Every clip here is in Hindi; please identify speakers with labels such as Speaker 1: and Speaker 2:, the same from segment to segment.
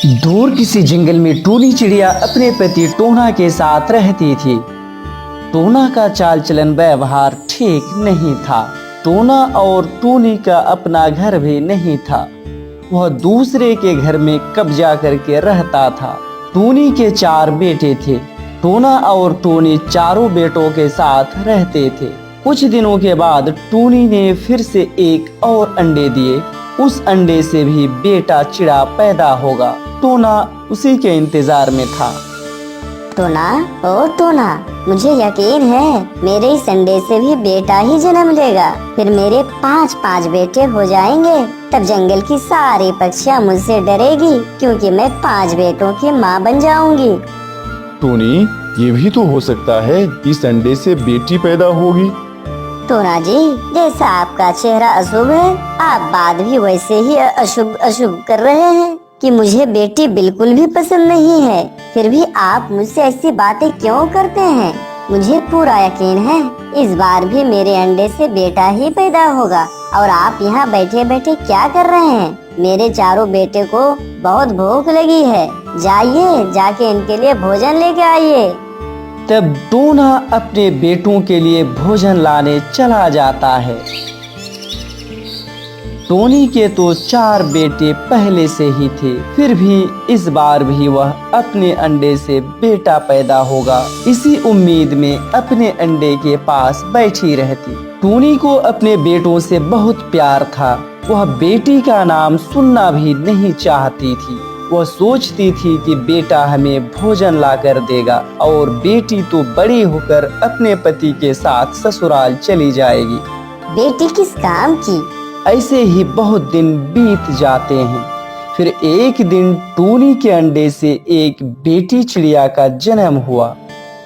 Speaker 1: दूर किसी जंगल में टूनी चिड़िया अपने पति टोना के साथ रहती थी। टोना का चाल चलन व्यवहार ठीक नहीं था। टोना और टूनी का अपना घर भी नहीं था। वह दूसरे के घर में कब्जा करके रहता था। टूनी के 4 बेटे थे। टोना और टूनी चारों बेटों के साथ रहते थे। कुछ दिनों के बाद टूनी ने फिर से एक और अंडे दिए। उस अंडे से भी बेटा चिड़ा पैदा होगा। टोना उसी के इंतजार में था।
Speaker 2: टोना, ओ टोना, मुझे यकीन है मेरे इस अंडे से भी बेटा ही जन्म लेगा। फिर मेरे 5 बेटे हो जाएंगे। तब जंगल की सारी पक्षियाँ मुझसे डरेगी क्योंकि मैं 5 बेटों की माँ बन जाऊंगी।
Speaker 3: टोनी, ये भी तो हो सकता है इस अंडे से बेटी पैदा होगी।
Speaker 2: टोना जी, जैसा आपका चेहरा अशुभ है, आप बात भी वैसे ही अशुभ अशुभ कर रहे हैं कि मुझे बेटी बिल्कुल भी पसंद नहीं है। फिर भी आप मुझसे ऐसी बातें क्यों करते हैं? मुझे पूरा यकीन है इस बार भी मेरे अंडे से बेटा ही पैदा होगा। और आप यहाँ बैठे बैठे क्या कर रहे हैं? मेरे चारों बेटे को बहुत भूख लगी है। जाइए, जाके इनके लिए भोजन लेके आइए।
Speaker 1: तब टोना अपने बेटों के लिए भोजन लाने चला जाता है। टोनी के तो 4 बेटे पहले से ही थे। फिर भी इस बार भी वह अपने अंडे से बेटा पैदा होगा इसी उम्मीद में अपने अंडे के पास बैठी रहती। टोनी को अपने बेटों से बहुत प्यार था। वह बेटी का नाम सुनना भी नहीं चाहती थी। वह सोचती थी कि बेटा हमें भोजन ला कर देगा और बेटी तो बड़ी होकर अपने पति के साथ ससुराल चली जाएगी।
Speaker 2: बेटी किस काम की?
Speaker 1: ऐसे ही बहुत दिन बीत जाते हैं। फिर एक दिन टूनी के अंडे से एक बेटी चिड़िया का जन्म हुआ।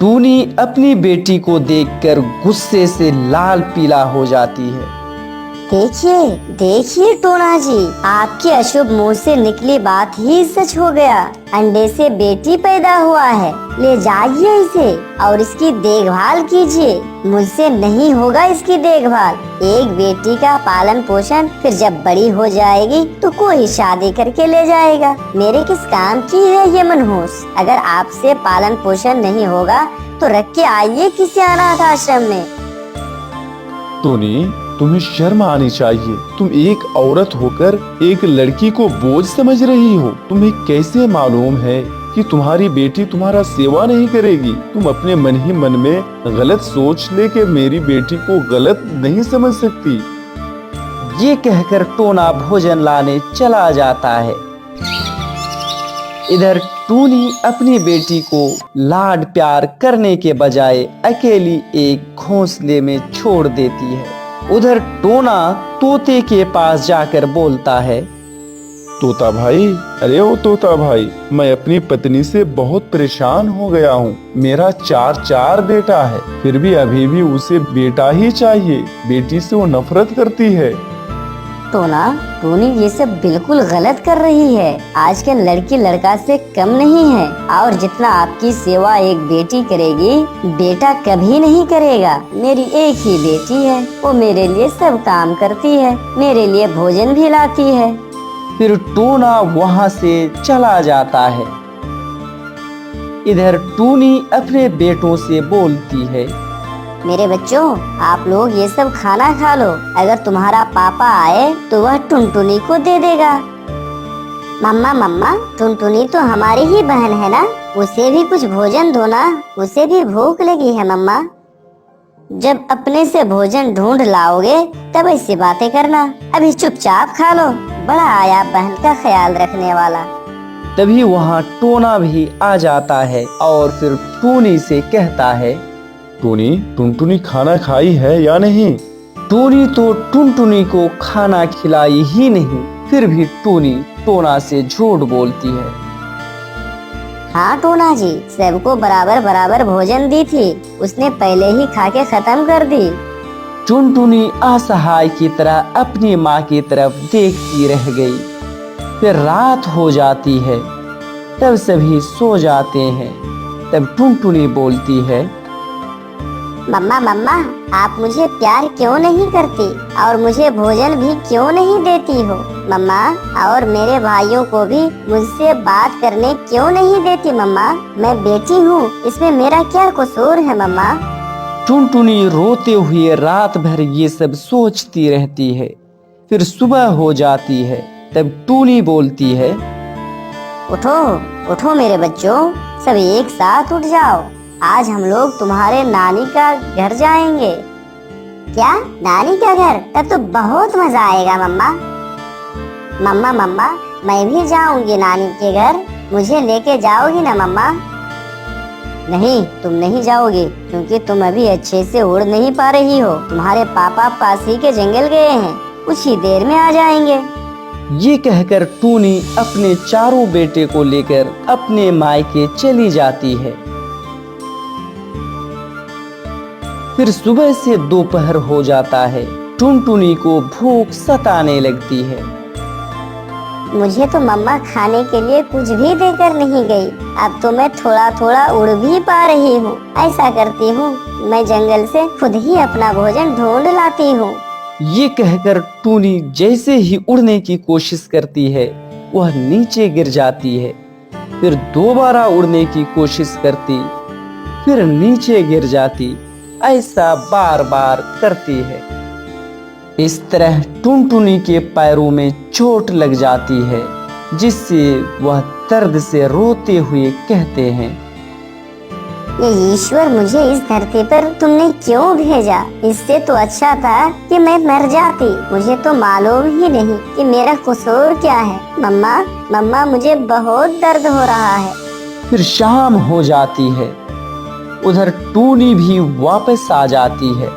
Speaker 1: टूनी अपनी बेटी को देखकर गुस्से से लाल पीला हो जाती है।
Speaker 2: देखिए, देखिए टोना जी, आपके अशुभ मुंह से निकली बात ही सच हो गया। अंडे से बेटी पैदा हुआ है। ले जाइए इसे और इसकी देखभाल कीजिए। मुझसे नहीं होगा इसकी देखभाल। एक बेटी का पालन पोषण फिर जब बड़ी हो जाएगी तो कोई शादी करके ले जाएगा। मेरे किस काम की है ये मनहूस? अगर आपसे पालन पोषण नहीं होगा तो रख के आइए किसी अनाथ आश्रम में।
Speaker 3: टोनी, तुम्हें शर्म आनी चाहिए। तुम एक औरत होकर एक लड़की को बोझ समझ रही हो। तुम्हें कैसे मालूम है कि तुम्हारी बेटी तुम्हारा सेवा नहीं करेगी? तुम अपने मन ही मन में गलत सोच लेके मेरी बेटी को गलत नहीं समझ सकती।
Speaker 1: ये कहकर टोना भोजन लाने चला जाता है। इधर टूनी अपनी बेटी को लाड प्यार करने के बजाय अकेली एक घोंसले में छोड़ देती है। उधर टोना तोते के पास जाकर बोलता है,
Speaker 3: तोता भाई, अरे ओ तोता भाई, मैं अपनी पत्नी से बहुत परेशान हो गया हूँ। मेरा 4 बेटा है, फिर भी अभी भी उसे बेटा ही चाहिए। बेटी से वो नफरत करती है।
Speaker 2: टोना, टूनी ये सब बिल्कुल गलत कर रही है। आजकल लड़की लड़का से कम नहीं है और जितना आपकी सेवा एक बेटी करेगी, बेटा कभी नहीं करेगा। मेरी एक ही बेटी है, वो मेरे लिए सब काम करती है, मेरे लिए भोजन भी लाती है।
Speaker 1: फिर टोना वहाँ से चला जाता है। इधर टूनी अपने बेटों से बोलती है,
Speaker 2: मेरे बच्चों, आप लोग ये सब खाना खा लो। अगर तुम्हारा पापा आए तो वह टुनटुनी को दे देगा। मम्मा मम्मा, टुनटुनी तो हमारी ही बहन है ना, उसे भी कुछ भोजन दो ना, उसे भी भूख लगी है मम्मा। जब अपने से भोजन ढूंढ लाओगे तब ऐसी बातें करना। अभी चुपचाप खा लो। बड़ा आया बहन का ख्याल रखने वाला।
Speaker 1: तभी वहाँ टोना भी आ जाता है और फिर टूनी से कहता है,
Speaker 3: टोनी, टुनटुनी खाना खाई है या नहीं?
Speaker 1: टूनी तो टुनटुनी को खाना खिलाई ही नहीं। फिर भी टूनी टोना से झूठ बोलती है।
Speaker 2: हाँ टोना जी, सबको बराबर बराबर भोजन दी थी, उसने पहले ही खा के खत्म कर दी।
Speaker 1: टुनटुनी असहाय की तरह अपनी माँ की तरफ देखती रह गई। फिर रात हो जाती है। तब सभी सो जाते हैं। तब टुनटुनी बोलती है,
Speaker 2: मम्मा मम्मा, आप मुझे प्यार क्यों नहीं करती और मुझे भोजन भी क्यों नहीं देती हो? मम्मा, और मेरे भाइयों को भी मुझसे बात करने क्यों नहीं देती? मम्मा, मैं बेटी हूँ, इसमें मेरा क्या कसूर है? मम्मा।
Speaker 1: टुनटुनी रोते हुए रात भर ये सब सोचती रहती है। फिर सुबह हो जाती है। तब टूनी बोलती है,
Speaker 2: उठो उठो मेरे बच्चों, सब एक साथ उठ जाओ। आज हम लोग तुम्हारे नानी का घर जाएंगे। क्या, नानी का घर? तब तो बहुत मजा आएगा मम्मा। मम्मा मम्मा, मैं भी जाऊंगी नानी के घर, मुझे लेके जाओगी ना मम्मा? नहीं, तुम नहीं जाओगी, क्योंकि तुम अभी अच्छे से उड़ नहीं पा रही हो। तुम्हारे पापा पास ही के जंगल गए हैं, कुछ ही देर में आ जाएंगे।
Speaker 1: ये कहकर टूनी अपने चारों बेटे को लेकर अपने मायके चली जाती है। फिर सुबह से दोपहर हो जाता है। टुनटुनी को भूख सताने लगती है।
Speaker 2: मुझे तो मम्मा खाने के लिए कुछ भी देकर नहीं गई। अब तो मैं थोड़ा थोड़ा उड़ भी पा रही हूँ। ऐसा करती हूँ, मैं जंगल से खुद ही अपना भोजन ढूंढ लाती हूँ।
Speaker 1: ये कहकर टूनी जैसे ही उड़ने की कोशिश करती है, वह नीचे गिर जाती है। फिर दोबारा उड़ने की कोशिश करती, फिर नीचे गिर जाती। ऐसा बार बार करती है। इस तरह टुनटुनी के पैरों में चोट लग जाती है, जिससे वह दर्द से रोते हुए कहते हैं,
Speaker 2: ये ईश्वर, मुझे इस धरती पर तुमने क्यों भेजा? इससे तो अच्छा था कि मैं मर जाती। मुझे तो मालूम ही नहीं कि मेरा कसूर क्या है। मम्मा मम्मा, मुझे बहुत दर्द हो रहा है।
Speaker 1: फिर शाम हो जाती है। उधर टूनी भी वापस आ जाती है।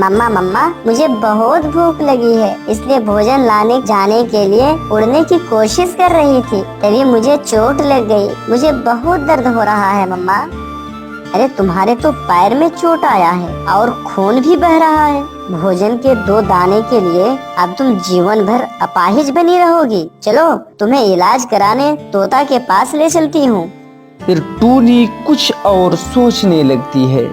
Speaker 2: मम्मा मम्मा, मुझे बहुत भूख लगी है, इसलिए भोजन लाने जाने के लिए उड़ने की कोशिश कर रही थी, तभी मुझे चोट लग गई। मुझे बहुत दर्द हो रहा है मम्मा। अरे, तुम्हारे तो पैर में चोट आया है और खून भी बह रहा है। भोजन के 2 दाने के लिए अब तुम जीवन भर अपाहिज बनी रहोगी। चलो, तुम्हें इलाज कराने तोता के पास ले चलती हूँ।
Speaker 1: फिर टूनी कुछ और सोचने लगती है।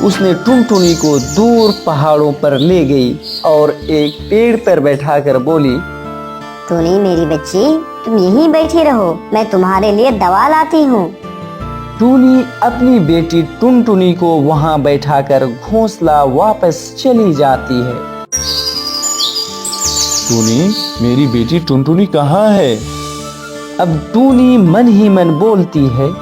Speaker 1: उसने टुनटुनी को दूर पहाड़ों पर ले गई और एक पेड़ पर बैठाकर बोली,
Speaker 2: टूनी मेरी बच्ची, तुम यहीं बैठी रहो, मैं तुम्हारे लिए दवा लाती हूँ।
Speaker 1: टूनी अपनी बेटी टुनटुनी को वहां बैठाकर घोंसला वापस चली जाती है।
Speaker 3: टूनी, मेरी बेटी टुनटुनी कहाँ है?
Speaker 1: अब टूनी मन ही मन बोलती है,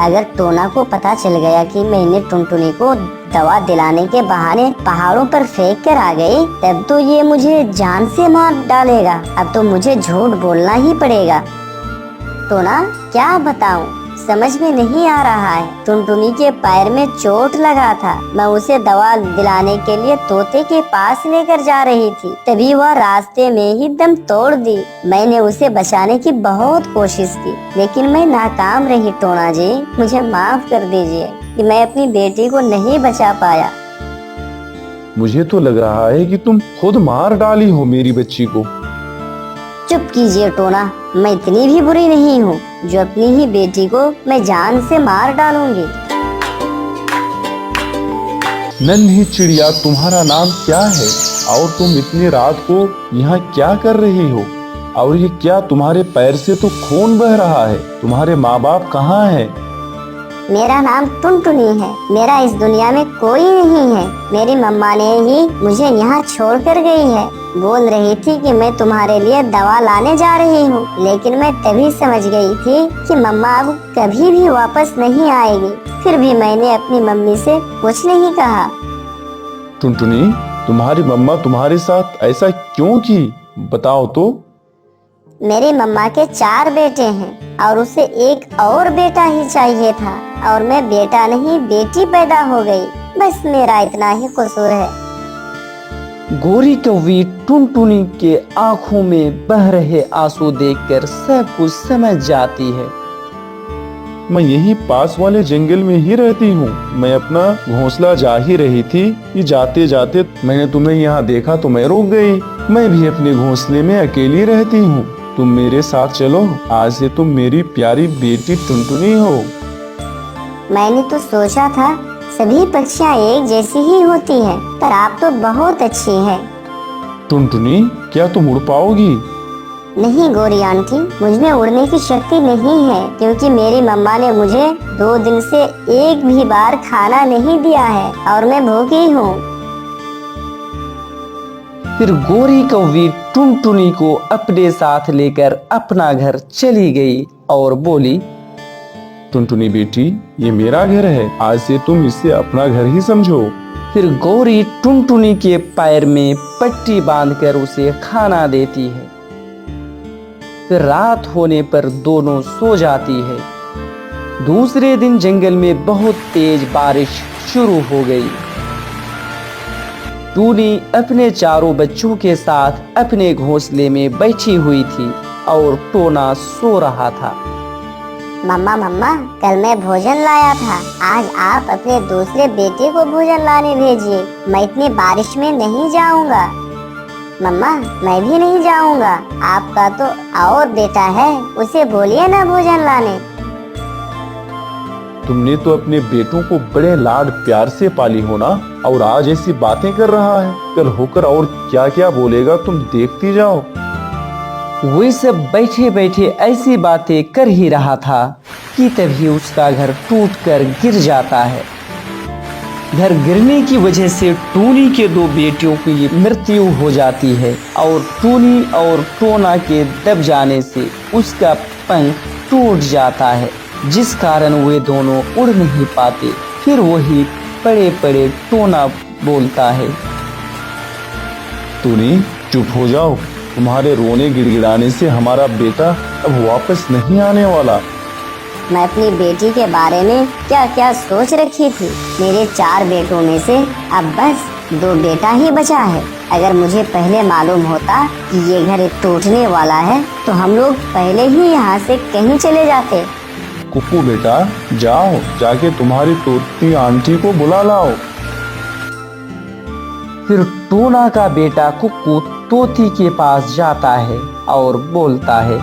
Speaker 2: अगर टोना को पता चल गया कि मैंने टुनटुनी को दवा दिलाने के बहाने पहाड़ों पर फेंक कर आ गई, तब तो ये मुझे जान से मार डालेगा। अब तो मुझे झूठ बोलना ही पड़ेगा। टोना, क्या बताऊं, समझ में नहीं आ रहा है। टुनटुनी के पैर में चोट लगा था, मैं उसे दवा दिलाने के लिए तोते के पास लेकर जा रही थी, तभी वह रास्ते में ही दम तोड़ दी। मैंने उसे बचाने की बहुत कोशिश की, लेकिन मैं नाकाम रही। टोना जी, मुझे माफ कर दीजिए कि मैं अपनी बेटी को नहीं बचा पाया।
Speaker 3: मुझे तो लग रहा है कि तुम खुद मार डाली हो मेरी बच्ची को।
Speaker 2: चुप कीजिए टोना, मैं इतनी भी बुरी नहीं हूँ जो अपनी ही बेटी को मैं जान से मार डालूंगी।
Speaker 3: नन्ही चिड़िया, तुम्हारा नाम क्या है और तुम इतनी रात को यहाँ क्या कर रही हो? और ये क्या, तुम्हारे पैर से तो खून बह रहा है। तुम्हारे माँ बाप कहाँ हैं?
Speaker 2: मेरा नाम टुनटुनी है। मेरा इस दुनिया में कोई नहीं है। मेरी मम्मा ने ही मुझे यहाँ छोड़कर गई है। बोल रही थी कि मैं तुम्हारे लिए दवा लाने जा रही हूँ, लेकिन मैं तभी समझ गई थी कि मम्मा अब कभी भी वापस नहीं आएगी। फिर भी मैंने अपनी मम्मी से कुछ नहीं कहा।
Speaker 3: टुनटुनी, तुम्हारी मम्मा तुम्हारे साथ ऐसा क्यों की? बताओ तो।
Speaker 2: मेरी मम्मा के 4 बेटे हैं और उसे एक और बेटा ही चाहिए था, और मैं बेटा नहीं बेटी पैदा हो गई। बस मेरा इतना ही कसूर है।
Speaker 1: गोरी कौवी टुनटुनी के आंखों में बह रहे आंसू देखकर सब कुछ समझ जाती है।
Speaker 3: मैं यही पास वाले जंगल में ही रहती हूँ। मैं अपना घोंसला जा ही रही थी कि जाते जाते मैंने तुम्हें यहाँ देखा तो मैं रुक गई। मैं भी अपने घोंसले में अकेली रहती हूँ। तुम मेरे साथ चलो, आज से तुम मेरी प्यारी बेटी टुनटुनी हो।
Speaker 2: मैंने तो सोचा था सभी पक्षियाँ एक जैसी ही होती हैं, पर आप तो बहुत अच्छी हैं।
Speaker 3: टुनटुनी, क्या तुम उड़ पाओगी?
Speaker 2: नहीं गौरी आंटी, मुझमें उड़ने की शक्ति नहीं है, क्योंकि मेरी मम्मा ने मुझे 2 दिन से एक भी बार खाना नहीं दिया है और मैं भूखी हूँ।
Speaker 1: फिर गोरी कौवी टुनटुनी को अपने साथ लेकर अपना घर चली गई और बोली,
Speaker 3: टुनटुनी बेटी, ये मेरा घर है, आज से तुम इसे अपना घर ही समझो।
Speaker 1: फिर गौरी टुनटुनी के पैर में पट्टी बांधकर उसे खाना देती है। फिर रात होने पर दोनों सो जाती है। दूसरे दिन जंगल में बहुत तेज बारिश शुरू हो गई। टूनी अपने चारों बच्चों के साथ अपने घोंसले में बैठी हुई थी और टोना सो रहा था।
Speaker 2: मम्मा मम्मा, कल मैं भोजन लाया था, आज आप अपने दूसरे बेटे को भोजन लाने भेजिए। मैं इतनी बारिश में नहीं जाऊंगा। मम्मा, मैं भी नहीं जाऊंगा। आपका तो और बेटा है, उसे बोलिए ना भोजन लाने।
Speaker 3: तुमने तो अपने बेटों को बड़े लाड प्यार से पाली हो ना, और आज ऐसी बातें कर रहा है। कल होकर और क्या क्या बोलेगा तुम देखती जाओ।
Speaker 1: वही सब बैठे बैठे ऐसी बातें कर ही रहा था कि तभी उसका घर टूटकर गिर जाता है। घर गिरने की वजह से टूनी के 2 बेटियों की मृत्यु हो जाती है और टूनी और टोना के दब जाने से उसका पंख टूट जाता है, जिस कारण वे दोनों उड़ नहीं पाते। फिर वही पड़े पड़े टोना बोलता है,
Speaker 3: टूनी, चुप हो जाओ। तुम्हारे रोने गिड़गिड़ाने से हमारा बेटा अब वापस नहीं आने वाला।
Speaker 2: मैं अपनी बेटी के बारे में क्या क्या सोच रखी थी। मेरे 4 बेटों में से अब बस 2 बेटा ही बचा है। अगर मुझे पहले मालूम होता कि ये घर टूटने वाला है तो हम लोग पहले ही यहाँ से कहीं चले जाते।
Speaker 3: कुकू बेटा, जाओ, जाके तुम्हारी तोती आंटी को बुला लाओ।
Speaker 1: फिर टोना का बेटा कुक्कू तोती के पास जाता है और बोलता है,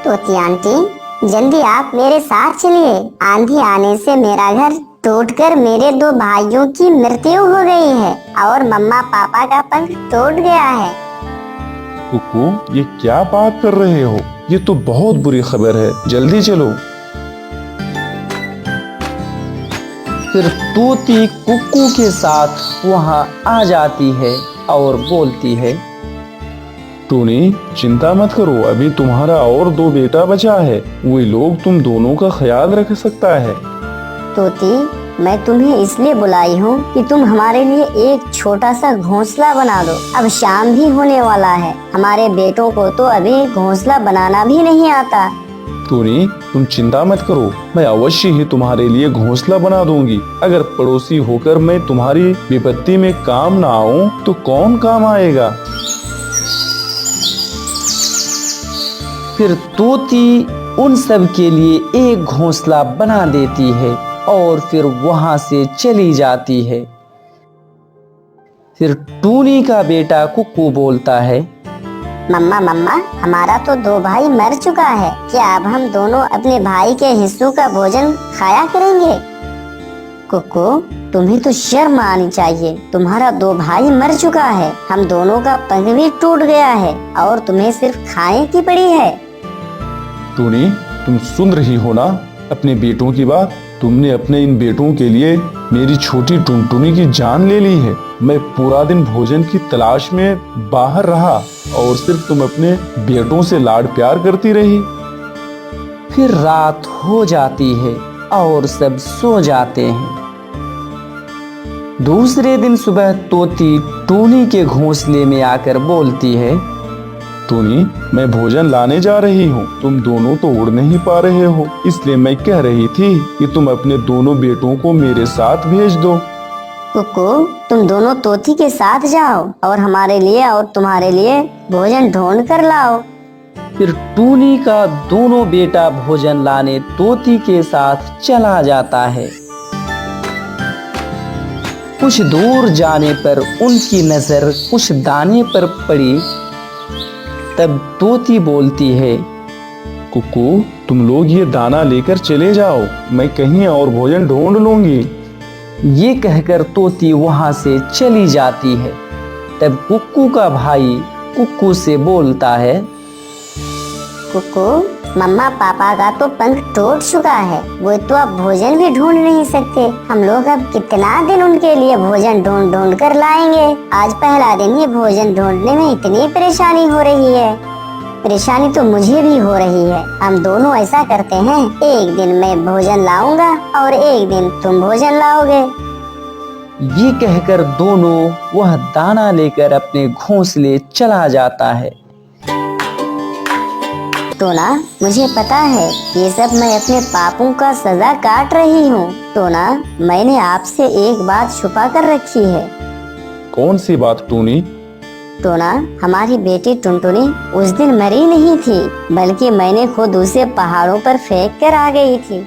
Speaker 2: तोती आंटी, जल्दी आप मेरे साथ चलिए। आंधी आने से मेरा घर टूटकर मेरे 2 भाइयों की मृत्यु हो गई है और मम्मा पापा का पंख टूट गया है।
Speaker 3: कुकू, ये क्या बात कर रहे हो? ये तो बहुत बुरी खबर है, जल्दी चलो।
Speaker 1: फिर तोती कुक्कू के साथ वहाँ आ जाती है और बोलती है,
Speaker 3: टूनी, चिंता मत करो, अभी तुम्हारा और 2 बेटा बचा है। वही लोग तुम दोनों का ख्याल रख सकता है।
Speaker 2: तोती, मैं तुम्हें इसलिए बुलाई हूँ कि तुम हमारे लिए एक छोटा सा घोंसला बना दो। अब शाम भी होने वाला है। हमारे बेटों को तो अभी घोंसला बनाना भी नहीं आता।
Speaker 3: टूनी, तुम चिंता मत करो, मैं अवश्य ही तुम्हारे लिए घोंसला बना दूंगी। अगर पड़ोसी होकर मैं तुम्हारी विपत्ति में काम ना आऊं तो कौन काम आएगा।
Speaker 1: फिर तोती उन सब के लिए एक घोंसला बना देती है और फिर वहां से चली जाती है। फिर टूनी का बेटा कुक्कू बोलता है,
Speaker 2: मम्मा मम्मा, हमारा तो 2 भाई मर चुका है। क्या अब हम दोनों अपने भाई के हिस्सों का भोजन खाया करेंगे? कुक्कू, तुम्हें तो शर्म आनी चाहिए। तुम्हारा 2 भाई मर चुका है, हम दोनों का पंख भी टूट गया है और तुम्हें सिर्फ खाने की पड़ी है।
Speaker 3: टूनी, तुम सुन रही हो ना अपने बेटों की बात? तुमने अपने इन बेटों के लिए मेरी छोटी टुनटुनी की जान ले ली है। मैं पूरा दिन भोजन की तलाश में बाहर रहा और सिर्फ तुम अपने बेटों से लाड प्यार करती रही।
Speaker 1: फिर रात हो जाती है और सब सो जाते हैं। दूसरे दिन सुबह तोती टूनी के घोंसले में आकर बोलती है,
Speaker 3: टूनी, मैं भोजन लाने जा रही हूँ। तुम दोनों तो उड़ नहीं पा रहे हो, इसलिए मैं कह रही थी कि तुम अपने दोनों बेटों को मेरे साथ भेज दो।
Speaker 2: कुक्कू, तुम दोनों तोती के साथ जाओ और हमारे लिए और तुम्हारे लिए भोजन ढूंढ कर लाओ।
Speaker 1: फिर टूनी का दोनों बेटा भोजन लाने तोती के साथ चला जाता है। कुछ दूर जाने पर उनकी नजर कुछ दाने पर पड़ी। तब तोती बोलती है,
Speaker 3: कुकू, तुम लोग ये दाना लेकर चले जाओ, मैं कहीं और भोजन ढूंढ लूंगी।
Speaker 1: ये कहकर तोती वहां से चली जाती है। तब कुक्कू का भाई कुक्कू से बोलता है,
Speaker 2: कुकू, मम्मा पापा का तो पंख टूट चुका है, वो तो अब भोजन भी ढूंढ नहीं सकते। हम लोग अब कितना दिन उनके लिए भोजन ढूंढ ढूंढ कर लाएंगे। आज पहला दिन ही भोजन ढूंढने में इतनी परेशानी हो रही है। परेशानी तो मुझे भी हो रही है। हम दोनों ऐसा करते हैं, एक दिन मैं भोजन लाऊंगा और एक दिन तुम भोजन लाओगे।
Speaker 1: ये कहकर दोनों वह दाना लेकर अपने घोंसले चला जाता है।
Speaker 2: टोना, मुझे पता है ये सब मैं अपने पापों का सजा काट रही हूँ। टोना, मैंने आपसे एक बात छुपा कर रखी है।
Speaker 3: कौन सी बात टूनी?
Speaker 2: टोना, हमारी बेटी टुनटुनी उस दिन मरी नहीं थी, बल्कि मैंने खुद उसे पहाड़ों पर फेंक कर आ गई थी।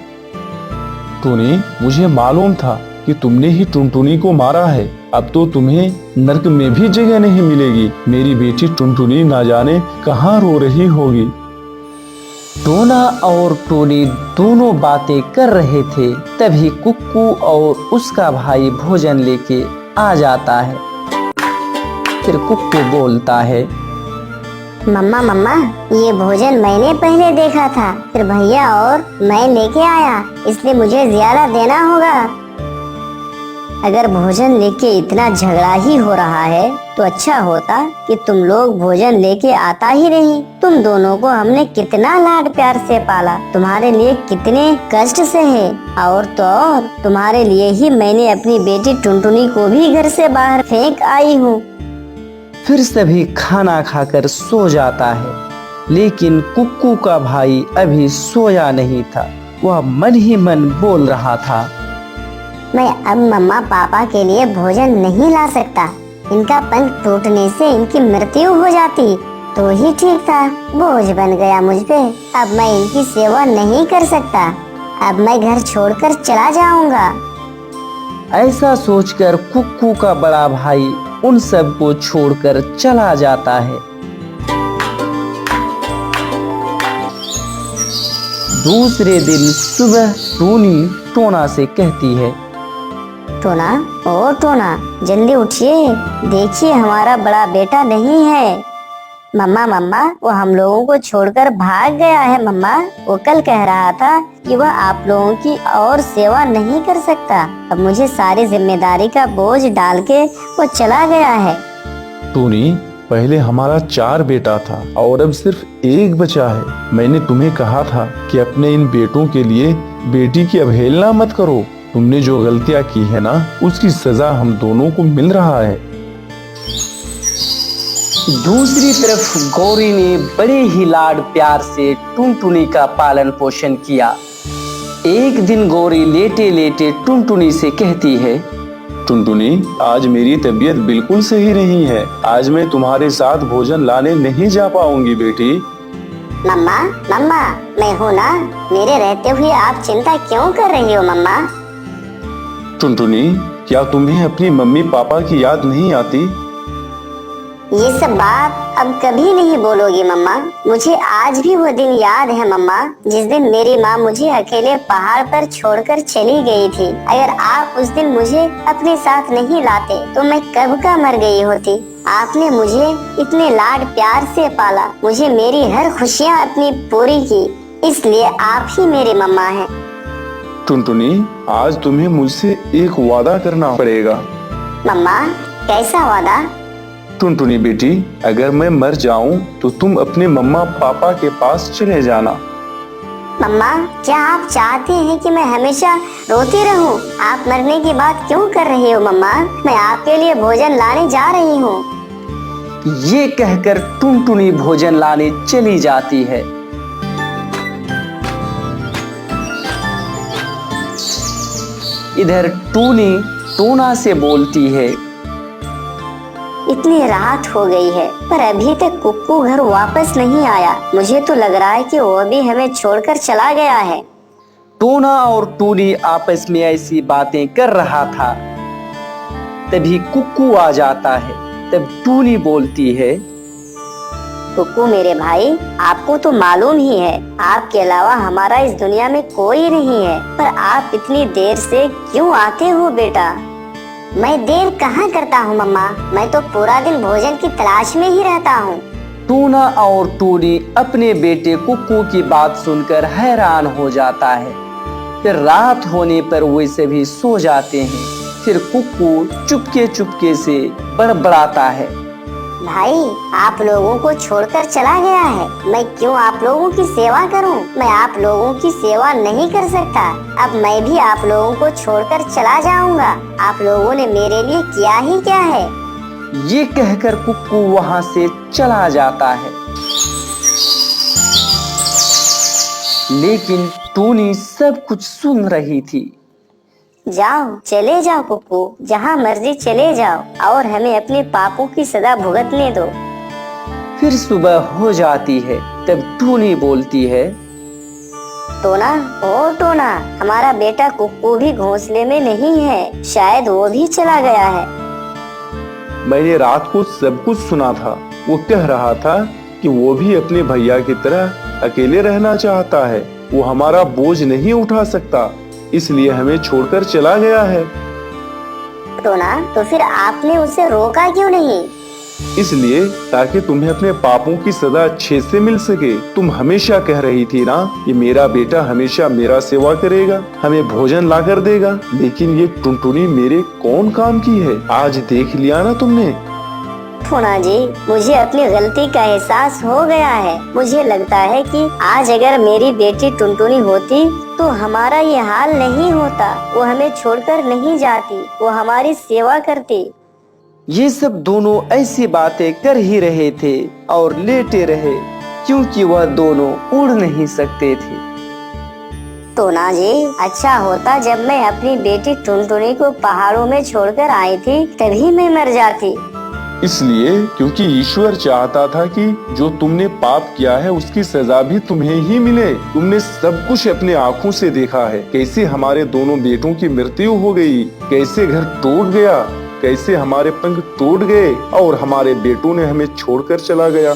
Speaker 3: टूनी, मुझे मालूम था कि तुमने ही टुनटुनी को मारा है। अब तो तुम्हें नर्क में भी जगह नहीं मिलेगी। मेरी बेटी टुनटुनी ना जाने कहाँ रो रही होगी।
Speaker 1: टोना और टोनी दोनों बातें कर रहे थे, तभी कुक्कू और उसका भाई भोजन लेके आ जाता है। फिर कुक्कू बोलता है,
Speaker 2: मम्मा मम्मा, ये भोजन मैंने पहले देखा था, फिर भैया और मैं लेके आया, इसलिए मुझे ज्यादा देना होगा। अगर भोजन लेके इतना झगड़ा ही हो रहा है तो अच्छा होता कि तुम लोग भोजन लेके आता ही नहीं। तुम दोनों को हमने कितना लाड प्यार से पाला, तुम्हारे लिए कितने कष्ट सहे, और तो और तुम्हारे लिए ही मैंने अपनी बेटी टुनटुनी को भी घर से बाहर फेंक आई हूँ।
Speaker 1: फिर सभी खाना खाकर सो जाता है, लेकिन कुक्कू का भाई अभी सोया नहीं था। वह मन ही मन बोल रहा था,
Speaker 2: मैं अब मम्मा पापा के लिए भोजन नहीं ला सकता। इनका पंख टूटने से इनकी मृत्यु हो जाती तो ही ठीक था। बोझ बन गया मुझ पे। अब मैं इनकी सेवा नहीं कर सकता। अब मैं घर छोड़कर चला जाऊंगा।
Speaker 1: ऐसा सोचकर कुक्कू का बड़ा भाई उन सब को छोड़कर चला जाता है। दूसरे दिन सुबह टूनी टोना से कहती है,
Speaker 2: टोना, ओ टोना, जल्दी उठिए, देखिए हमारा बड़ा बेटा नहीं है। मम्मा मम्मा, वो हम लोगों को छोड़कर भाग गया है। मम्मा, वो कल कह रहा था कि वह आप लोगों की और सेवा नहीं कर सकता। अब मुझे सारी जिम्मेदारी का बोझ डाल के वो चला गया है।
Speaker 3: टूनी, पहले हमारा 4 बेटा था और अब सिर्फ 1 बचा है। मैंने तुम्हें कहा था कि अपने इन बेटों के लिए बेटी की अवहेलना मत करो। तुमने जो गलतियां की है ना, उसकी सजा हम दोनों को मिल रहा है।
Speaker 1: दूसरी तरफ गौरी ने बड़े ही लाड प्यार से टुनटुनी का पालन पोषण किया। एक दिन गौरी लेटे लेटे टुनटुनी से कहती है,
Speaker 3: टुनटुनी, आज मेरी तबीयत बिल्कुल सही नहीं है। आज मैं तुम्हारे साथ भोजन लाने नहीं जा पाऊंगी बेटी।
Speaker 2: मम्मा मम्मा, मैं हूँ ना, मेरे रहते हुए आप चिंता क्यों कर रही हो मम्मा?
Speaker 3: टुनटुनी, क्या तुम्हें अपनी मम्मी पापा की याद नहीं आती?
Speaker 2: ये सब बात अब कभी नहीं बोलोगी मम्मा। मुझे आज भी वो दिन याद है मम्मा, जिस दिन मेरी माँ मुझे अकेले पहाड़ पर छोड़कर चली गई थी। अगर आप उस दिन मुझे अपने साथ नहीं लाते तो मैं कब का मर गई होती। आपने मुझे इतने लाड प्यार से पाला, मुझे मेरी हर खुशियाँ अपनी पूरी की, इसलिए आप ही मेरी मम्मा हैं।
Speaker 3: टुनटुनी, आज तुम्हें मुझसे एक वादा करना पड़ेगा।
Speaker 2: मम्मा, कैसा वादा?
Speaker 3: टुनटुनी बेटी, अगर मैं मर जाऊं तो तुम अपने मम्मा पापा के पास चले जाना।
Speaker 2: मम्मा, क्या आप चाहती हैं कि मैं हमेशा रोती रहूं? आप मरने की बात क्यों कर रही हो मम्मा? मैं आपके लिए भोजन लाने जा रही हूँ।
Speaker 1: ये कहकर टुनटुनी भोजन लाने चली जाती है। इधर टूनी टोना से बोलती है,
Speaker 2: इतनी रात हो गई है पर अभी तक कुक्कू घर वापस नहीं आया। मुझे तो लग रहा है कि वो भी हमें छोड़कर चला गया है।
Speaker 1: टोना और टूनी आपस में ऐसी बातें कर रहा था, तभी कुक्कू आ जाता है। तब टूनी बोलती है,
Speaker 2: कुक्कू मेरे भाई, आपको तो मालूम ही है आपके अलावा हमारा इस दुनिया में कोई नहीं है, पर आप इतनी देर से क्यों आते हो बेटा?
Speaker 4: मैं देर कहाँ करता हूँ मम्मा, मैं तो पूरा दिन भोजन की तलाश में ही रहता हूँ।
Speaker 1: टूना और टूनी अपने बेटे कुक्कू की बात सुनकर हैरान हो जाता है। फिर रात होने पर वे सभी सो जाते हैं। फिर कुक्कू चुपके चुपके से बड़बड़ाता है,
Speaker 4: भाई आप लोगों को छोड़कर चला गया है, मैं क्यों आप लोगों की सेवा करूं? मैं आप लोगों की सेवा नहीं कर सकता। अब मैं भी आप लोगों को छोड़कर चला जाऊंगा। आप लोगों ने मेरे लिए किया ही क्या है?
Speaker 1: ये कहकर कुक्कू वहाँ से चला जाता है। लेकिन टूनी सब कुछ सुन रही थी।
Speaker 2: जाओ, चले जाओ कुक्कू, जहाँ मर्जी चले जाओ और हमें अपने पापों की सजा भुगतने दो।
Speaker 1: फिर सुबह हो जाती है। तब टूनी बोलती है,
Speaker 2: टोना, ओ टोना, हमारा बेटा कुक्कू भी घोंसले में नहीं है, शायद वो भी चला गया है।
Speaker 3: मैंने रात को सब कुछ सुना था। वो कह रहा था कि वो भी अपने भैया की तरह अकेले रहना चाहता है। वो हमारा बोझ नहीं उठा सकता, इसलिए हमें छोड़कर चला गया है।
Speaker 2: टोना, तो फिर आपने उसे रोका क्यों नहीं?
Speaker 3: इसलिए ताकि तुम्हें अपने पापों की सजा अच्छे से मिल सके। तुम हमेशा कह रही थी ना कि मेरा बेटा हमेशा मेरा सेवा करेगा, हमें भोजन ला कर देगा, लेकिन ये टुनटुनी मेरे कौन काम की है? आज देख लिया ना तुमने।
Speaker 2: टोना जी, मुझे अपनी गलती का एहसास हो गया है। मुझे लगता है कि आज अगर मेरी बेटी टुनटुनी होती तो हमारा ये हाल नहीं होता। वो हमें छोड़कर नहीं जाती, वो हमारी सेवा करती।
Speaker 1: ये सब दोनों ऐसी बातें कर ही रहे थे और लेटे रहे, क्योंकि वह दोनों उड़ नहीं सकते थे।
Speaker 2: टोना जी, अच्छा होता जब मैं अपनी बेटी टुनटुनी को पहाड़ों में छोड़कर आई थी, तभी मैं मर जाती।
Speaker 3: इसलिए क्योंकि ईश्वर चाहता था कि जो तुमने पाप किया है उसकी सजा भी तुम्हें ही मिले। तुमने सब कुछ अपने आँखों से देखा है, कैसे हमारे दोनों बेटों की मृत्यु हो गई, कैसे घर टूट गया, कैसे हमारे पंख टूट गए और हमारे बेटों ने हमें छोड़कर चला गया।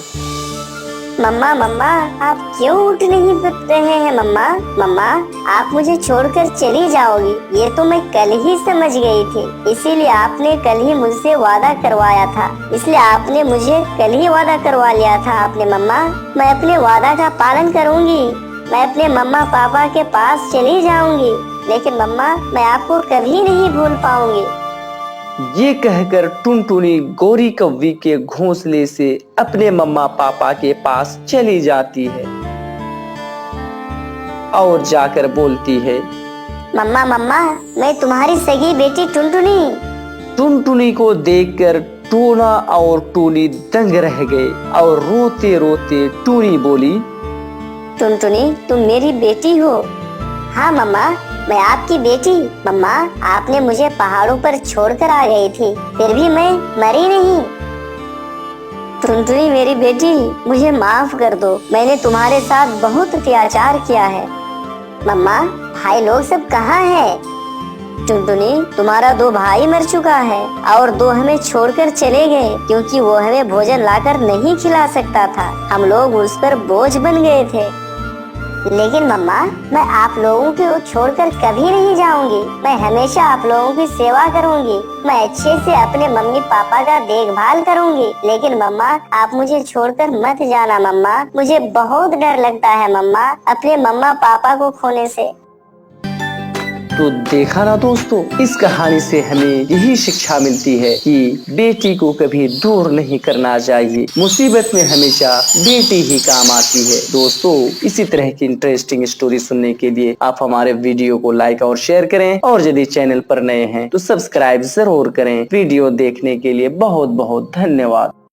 Speaker 2: मम्मा, मम्मा, आप क्यों उठ नहीं रहे हैं? मम्मा, मम्मा, आप मुझे छोड़कर चली जाओगी, ये तो मैं कल ही समझ गई थी। इसीलिए आपने कल ही मुझसे वादा करवाया था, इसलिए आपने मुझे कल ही वादा करवा लिया था आपने। मम्मा, मैं अपने वादा का पालन करूंगी, मैं अपने मम्मा पापा के पास चली जाऊंगी, लेकिन मम्मा मैं आपको कभी नहीं भूल पाऊंगी।
Speaker 1: ये कहकर टुनटुनी गौरी कव्वी के घोंसले से अपने मम्मा पापा के पास चली जाती है और जाकर बोलती है,
Speaker 2: मम्मा, मम्मा, मैं तुम्हारी सगी बेटी टुनटुनी।
Speaker 1: टुनटुनी को देखकर टोना और टूनी दंग रह गए और रोते रोते टूनी बोली,
Speaker 2: टुनटुनी, तुम मेरी बेटी हो? हाँ मम्मा, मैं आपकी बेटी। मम्मा, आपने मुझे पहाड़ों पर छोड़कर आ गई थी, फिर भी मैं मरी नहीं। टुनटुनी मेरी बेटी, मुझे माफ कर दो, मैंने तुम्हारे साथ बहुत अत्याचार किया है। मम्मा, भाई लोग सब कहाँ हैं? टुनटुनी, तुम्हारा 2 भाई मर चुका है और 2 हमें छोड़कर चले गए, क्योंकि वो हमें भोजन लाकर नहीं खिला सकता था। हम लोग उस पर बोझ बन गए थे। लेकिन मम्मा, मैं आप लोगों को छोड़कर कभी नहीं जाऊंगी। मैं हमेशा आप लोगों की सेवा करूंगी। मैं अच्छे से अपने मम्मी पापा का देखभाल करूंगी। लेकिन मम्मा, आप मुझे छोड़कर मत जाना मम्मा, मुझे बहुत डर लगता है मम्मा, अपने मम्मा पापा को खोने से।
Speaker 1: तो देखा ना दोस्तों, इस कहानी से हमें यही शिक्षा मिलती है कि बेटी को कभी दूर नहीं करना चाहिए। मुसीबत में हमेशा बेटी ही काम आती है। दोस्तों, इसी तरह की इंटरेस्टिंग स्टोरी सुनने के लिए आप हमारे वीडियो को लाइक और शेयर करें, और यदि चैनल पर नए हैं तो सब्सक्राइब जरूर करें। वीडियो देखने के लिए बहुत बहुत धन्यवाद।